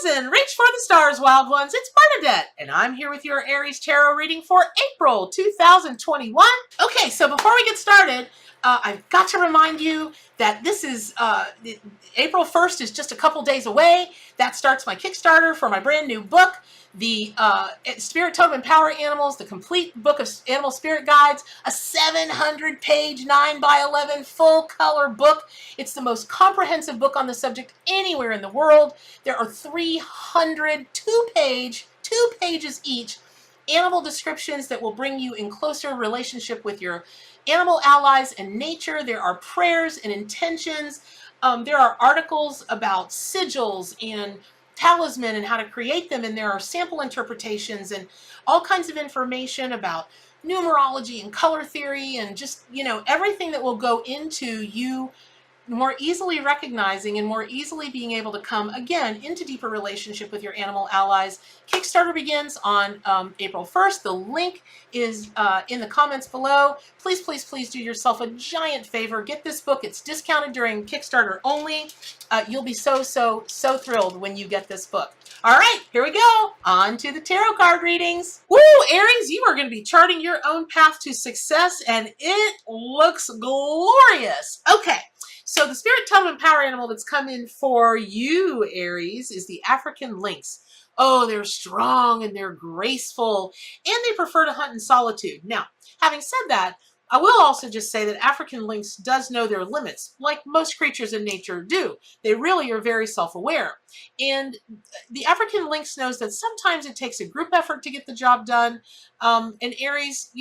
and reach for the stars, wild ones. It's Bernadette, and I'm here with your Aries tarot reading for April 2021. Okay, so before we get started, I've got to remind you that this is April 1st is just a couple days away. That starts my Kickstarter for my brand new book, the Spirit Totem and Power Animals, the complete book of animal spirit guides, a 700-page 9x11 full-color book. It's the most comprehensive book on the subject anywhere in the world. There are 300 two pages each, animal descriptions that will bring you in closer relationship with your animal allies and nature. There are prayers and intentions. There are articles about sigils and talisman and how to create them, and there are sample interpretations and all kinds of information about numerology and color theory and just, everything that will go into you more easily recognizing and more easily being able to come again into deeper relationship with your animal allies. Kickstarter begins on April 1st. The link is in the comments below. Please, please, please do yourself a giant favor. Get this book. It's discounted during Kickstarter only. You'll be so thrilled when you get this book. All right, here we go. On to the tarot card readings. Woo, Aries, you are going to be charting your own path to success, and it looks glorious. Okay. So the Spirit Totem and Power Animal that's come in for you, Aries, is the African Lynx. Oh, they're strong and they're graceful, and they prefer to hunt in solitude. Now, having said that, I will also just say that African Lynx does know their limits, like most creatures in nature do. They really are very self-aware. And the African Lynx knows that sometimes it takes a group effort to get the job done. And Aries,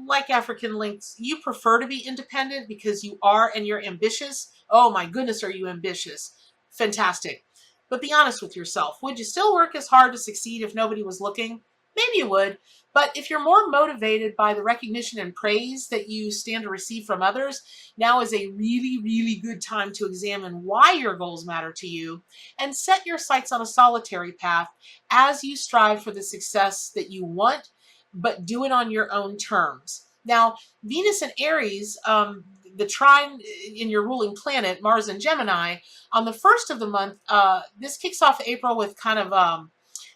like African Lynx, you prefer to be independent because you are, and you're ambitious. Oh my goodness, are you ambitious? Fantastic. But be honest with yourself. Would you still work as hard to succeed if nobody was looking? Maybe you would. But if you're more motivated by the recognition and praise that you stand to receive from others, now is a really, really good time to examine why your goals matter to you and set your sights on a solitary path as you strive for the success that you want, but do it on your own terms. Now, Venus and Aries, the trine in your ruling planet, Mars and Gemini, on the 1st of the month, this kicks off April with kind of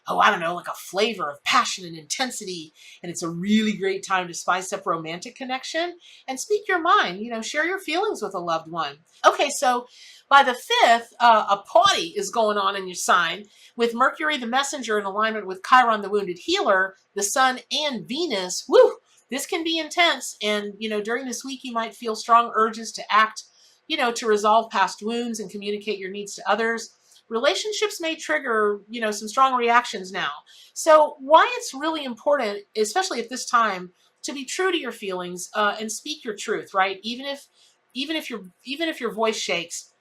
like a flavor of passion and intensity. And it's a really great time to spice up romantic connection and speak your mind, share your feelings with a loved one. Okay, so by the 5th, a party is going on in your sign with Mercury, the messenger, in alignment with Chiron, the wounded healer, the sun, and Venus. Woo! This can be intense. And, during this week, you might feel strong urges to act, to resolve past wounds and communicate your needs to others. Relationships may trigger, some strong reactions now. So why it's really important, especially at this time, to be true to your feelings and speak your truth, right? Even if your voice shakes,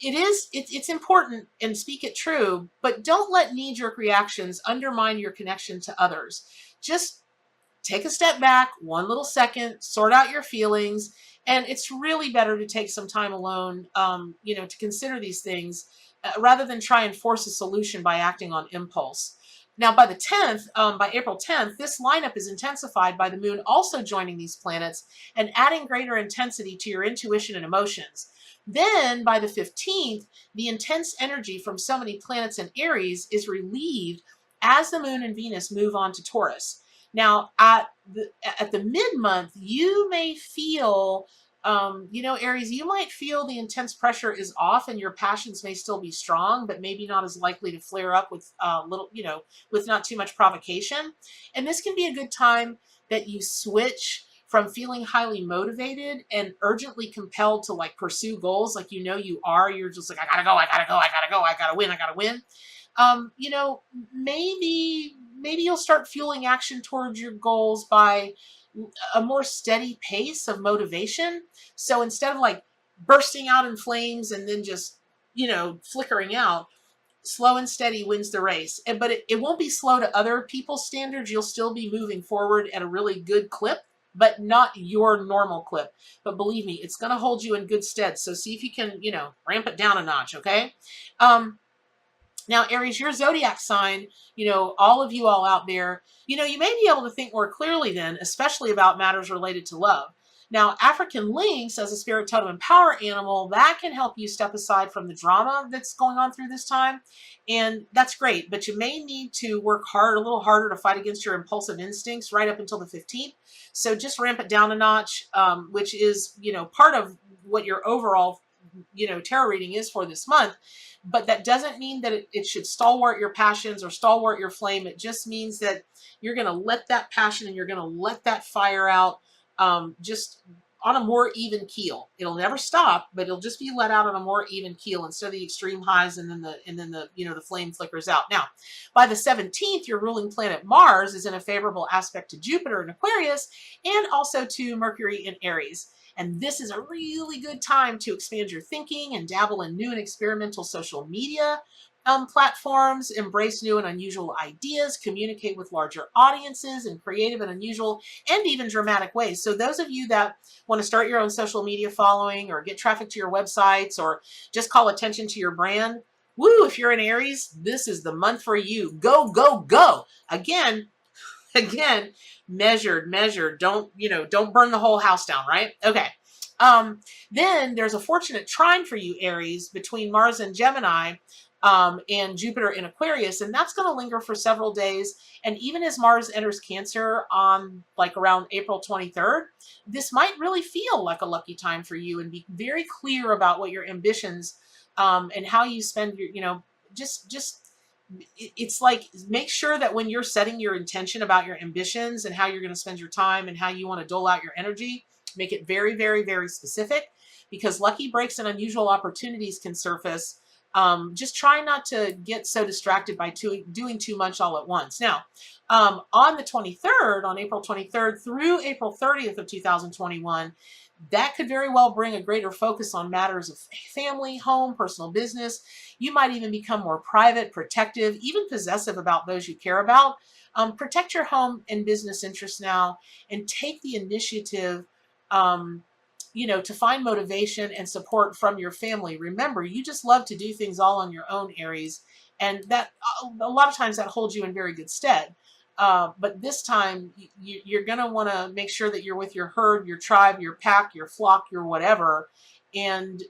it's important, and speak it true, but don't let knee-jerk reactions undermine your connection to others. Just take a step back, one little second, sort out your feelings, and it's really better to take some time alone, to consider these things rather than try and force a solution by acting on impulse. Now, by the 10th, by April 10th, this lineup is intensified by the moon also joining these planets and adding greater intensity to your intuition and emotions. Then, by the 15th, the intense energy from so many planets in Aries is relieved as the moon and Venus move on to Taurus. Now, at the mid-month, you may feel, Aries, you might feel the intense pressure is off and your passions may still be strong, but maybe not as likely to flare up with with not too much provocation. And this can be a good time that you switch from feeling highly motivated and urgently compelled to pursue goals like you're just like, I gotta win. Maybe you'll start fueling action towards your goals by a more steady pace of motivation. So instead of bursting out in flames and then just, flickering out, slow and steady wins the race. But it won't be slow to other people's standards. You'll still be moving forward at a really good clip, but not your normal clip. But believe me, it's going to hold you in good stead. So see if you can, ramp it down a notch, okay? Now, Aries, your zodiac sign, all of you all out there, you may be able to think more clearly then, especially about matters related to love. Now, African Lynx as a spirit totem and power animal, that can help you step aside from the drama that's going on through this time. And that's great, but you may need to work hard, a little harder to fight against your impulsive instincts right up until the 15th. So just ramp it down a notch, which is, part of what your overall, tarot reading is for this month. But that doesn't mean that it should stalwart your passions or stalwart your flame. It just means that you're going to let that passion and you're going to let that fire out, just on a more even keel. It'll never stop, but it'll just be let out on a more even keel instead of the extreme highs and then the flame flickers out. Now, by the 17th, your ruling planet Mars is in a favorable aspect to Jupiter in Aquarius and also to Mercury in Aries. And this is a really good time to expand your thinking and dabble in new and experimental social media platforms, embrace new and unusual ideas, communicate with larger audiences in creative and unusual and even dramatic ways. So those of you that want to start your own social media following or get traffic to your websites or just call attention to your brand, woo, if you're in Aries, this is the month for you. Go, go, go. Again, measured. Don't burn the whole house down, right? Okay. Then there's a fortunate trine for you, Aries, between Mars and Gemini, and Jupiter in Aquarius, and that's going to linger for several days. And even as Mars enters Cancer on around April 23rd, this might really feel like a lucky time for you, and be very clear about what your ambitions, and how you spend your, it's like, make sure that when you're setting your intention about your ambitions and how you're going to spend your time and how you want to dole out your energy, make it very, very, very specific, because lucky breaks and unusual opportunities can surface. Just try not to get so distracted by doing too much all at once. Now, on the 23rd, on April 23rd through April 30th of 2021, that could very well bring a greater focus on matters of family, home, personal business. You might even become more private, protective, even possessive about those you care about. Protect your home and business interests now, and take the initiative, to find motivation and support from your family. Remember, you just love to do things all on your own, Aries, and that a lot of times that holds you in very good stead. But this time, you're going to want to make sure that you're with your herd, your tribe, your pack, your flock, your whatever, and,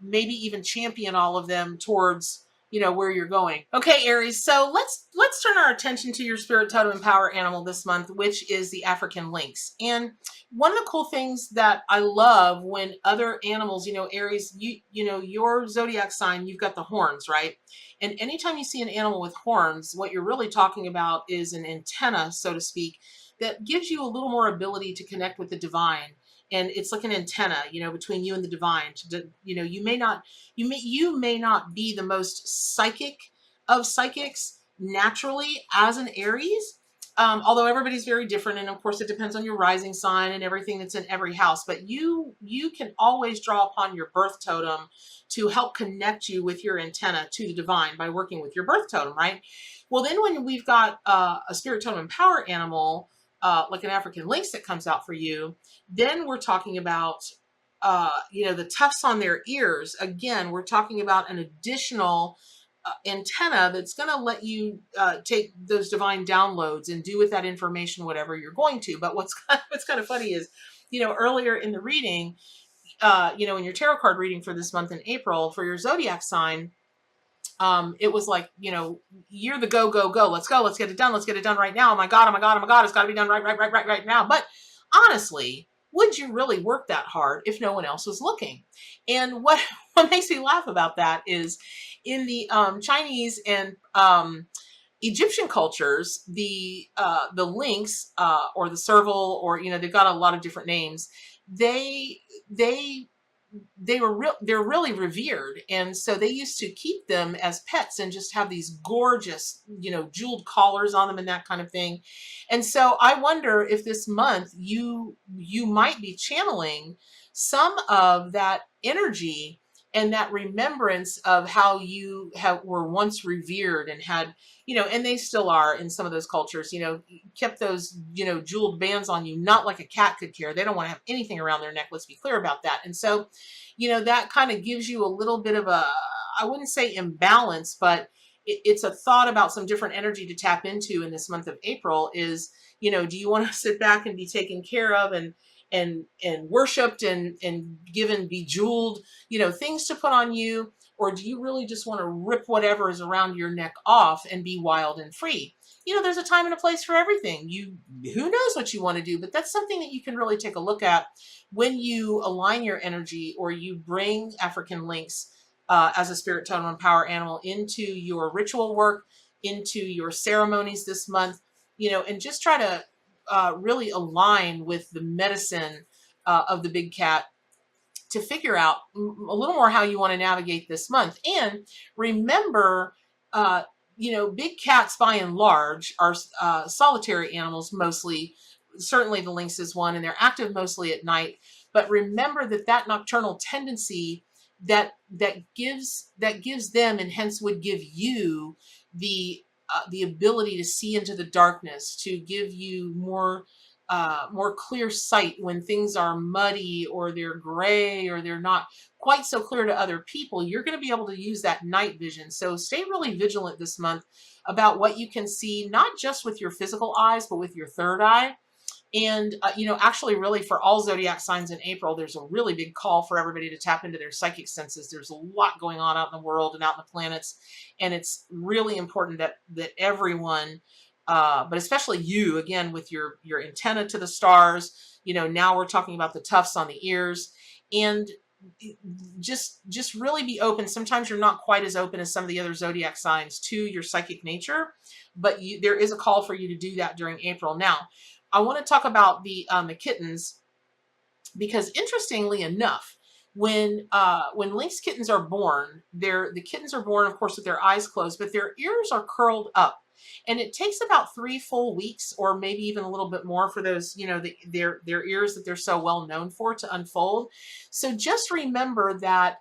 maybe even champion all of them towards, where you're going. Okay, Aries, so let's turn our attention to your spirit totem and power animal this month, which is the African lynx. And one of the cool things that I love when other animals, Aries, your zodiac sign, you've got the horns, right? And anytime you see an animal with horns, what you're really talking about is an antenna, so to speak, that gives you a little more ability to connect with the divine. And it's like an antenna, between you and the divine. You may not be the most psychic of psychics naturally as an Aries, although everybody's very different, and of course it depends on your rising sign and everything that's in every house. But you can always draw upon your birth totem to help connect you with your antenna to the divine by working with your birth totem, right? Well, then when we've got a spirit totem and power animal, like an African lynx that comes out for you, then we're talking about, the tufts on their ears. Again, we're talking about an additional antenna that's going to let you take those divine downloads and do with that information whatever you're going to. But what's kind of funny is, earlier in the reading, in your tarot card reading for this month in April for your zodiac sign, it was like, you're the go, go, go. Let's go. Let's get it done. Let's get it done right now. Oh my God. Oh my God. Oh my God. It's got to be done right now. But honestly, would you really work that hard if no one else was looking? And what makes me laugh about that is in the Chinese and Egyptian cultures, the lynx or the serval, or they've got a lot of different names. They're really revered, and so they used to keep them as pets and just have these gorgeous, jeweled collars on them and that kind of thing. And so I wonder if this month you might be channeling some of that energy and that remembrance of how you were once revered and had, and they still are in some of those cultures, kept those, jeweled bands on you, not like a cat could care. They don't want to have anything around their neck. Let's be clear about that. And so, that kind of gives you a little bit of a, I wouldn't say imbalance, but it's a thought about some different energy to tap into in this month of April is, do you want to sit back and be taken care of and and worshipped and given bejeweled, things to put on you? Or do you really just want to rip whatever is around your neck off and be wild and free? There's a time and a place for everything. Who knows what you want to do, but that's something that you can really take a look at when you align your energy, or you bring African Lynx as a spirit totem and power animal into your ritual work, into your ceremonies this month, and just try to really align with the medicine of the big cat to figure out a little more how you want to navigate this month. And remember, big cats by and large are solitary animals mostly. Certainly the lynx is one, and they're active mostly at night. But remember that nocturnal tendency that gives them, and hence would give you the ability to see into the darkness, to give you more clear sight when things are muddy or they're gray or they're not quite so clear to other people. You're going to be able to use that night vision. So stay really vigilant this month about what you can see, not just with your physical eyes, but with your third eye. And, actually really for all zodiac signs in April, there's a really big call for everybody to tap into their psychic senses. There's a lot going on out in the world and out in the planets. And it's really important that everyone, but especially you, again, with your antenna to the stars, now we're talking about the tufts on the ears, and just really be open. Sometimes you're not quite as open as some of the other zodiac signs to your psychic nature, but there is a call for you to do that during April. Now, I want to talk about the kittens, because interestingly enough, when lynx kittens are born, the kittens are born, of course, with their eyes closed, but their ears are curled up. And it takes about 3 full weeks, or maybe even a little bit more, for those, their ears that they're so well known for to unfold. So just remember that,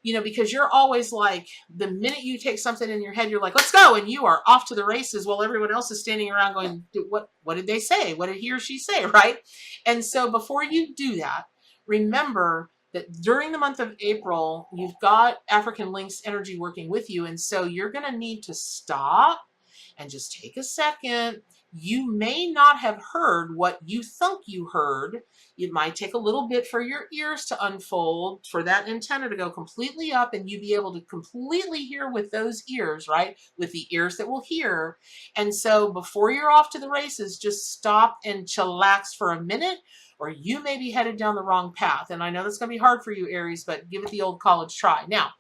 because you're always like, the minute you take something in your head, you're like, let's go, and you are off to the races, while everyone else is standing around going, what did they say? What did he or she say, right? And so before you do that, remember that during the month of April, you've got African Lynx energy working with you, and so you're going to need to stop and just take a second. You may not have heard what you think you heard. It might take a little bit for your ears to unfold, for that antenna to go completely up, and you be able to completely hear with those ears, right? With the ears that will hear. And so before you're off to the races, just stop and chillax for a minute, or you may be headed down the wrong path. And I know that's going to be hard for you, Aries, but give it the old college try. Now,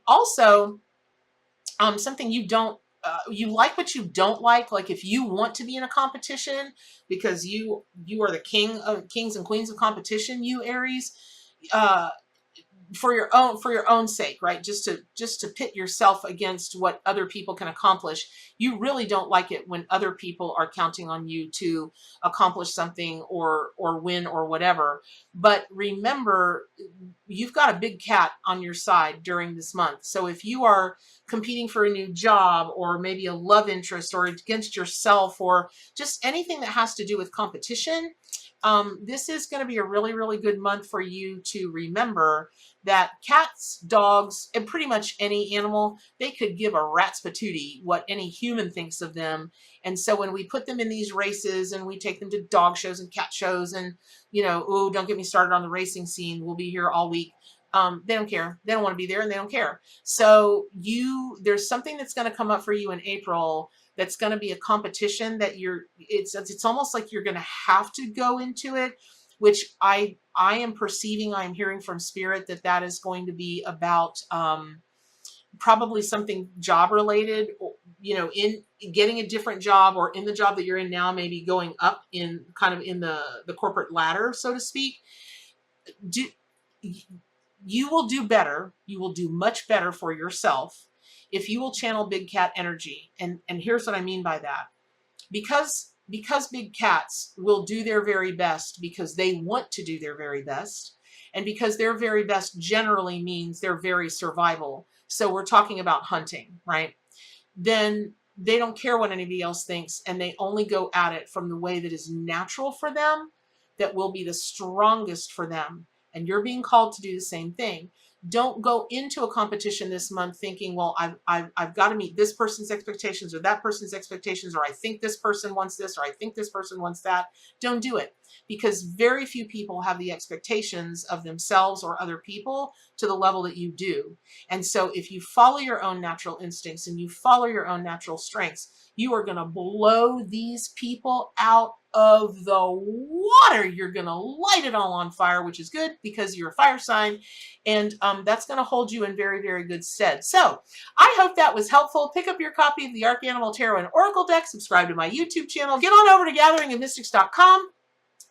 also, something you don't, you like what you don't like if you want to be in a competition, because you are the kings and queens of competition, you Aries, for your own sake, right? Just to pit yourself against what other people can accomplish. You really don't like it when other people are counting on you to accomplish something or win or whatever. But remember, you've got a big cat on your side during this month. So if you are competing for a new job, or maybe a love interest, or against yourself, or just anything that has to do with competition, this is going to be a really, really good month for you to remember that cats, dogs, and pretty much any animal, they could give a rat's patootie what any human thinks of them. And so when we put them in these races, and we take them to dog shows and cat shows, and, ooh, don't get me started on the racing scene. We'll be here all week. They don't care. They don't want to be there, and they don't care. So there's something that's going to come up for you in April that's going to be a competition that it's almost like you're going to have to go into it, which I am perceiving, I am hearing from spirit that is going to be about probably something job related, in getting a different job, or in the job that you're in now, maybe going up in kind of in the corporate ladder, so to speak. You will do better. You will do much better for yourself if you will channel big cat energy. And here's what I mean by that. Because big cats will do their very best because they want to do their very best. And because their very best generally means their very survival. So we're talking about hunting, right? Then they don't care what anybody else thinks, and they only go at it from the way that is natural for them, that will be the strongest for them. And you're being called to do the same thing. Don't go into a competition this month thinking, well, I've got to meet this person's expectations, or that person's expectations, or I think this person wants this, or I think this person wants that. Don't do it. because very few people have the expectations of themselves or other people to the level that you do. And so if you follow your own natural instincts and you follow your own natural strengths, you are going to blow these people out of the water. You're going to light it all on fire, which is good because you're a fire sign. And that's going to hold you in very, very good stead. So I hope that was helpful. Pick up your copy of the Arcanimal Tarot and Oracle deck. Subscribe to my YouTube channel. Get on over to gatheringofmystics.com.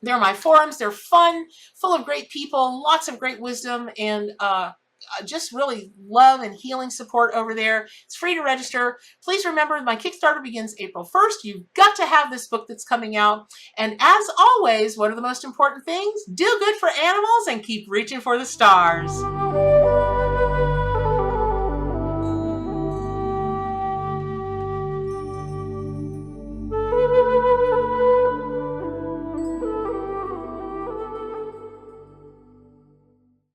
They're my forums. They're fun, full of great people, lots of great wisdom, and just really love and healing support over there. It's free to register. Please remember, my Kickstarter begins April 1st. You've got to have this book that's coming out. And as always, what are the most important things? Do good for animals and keep reaching for the stars.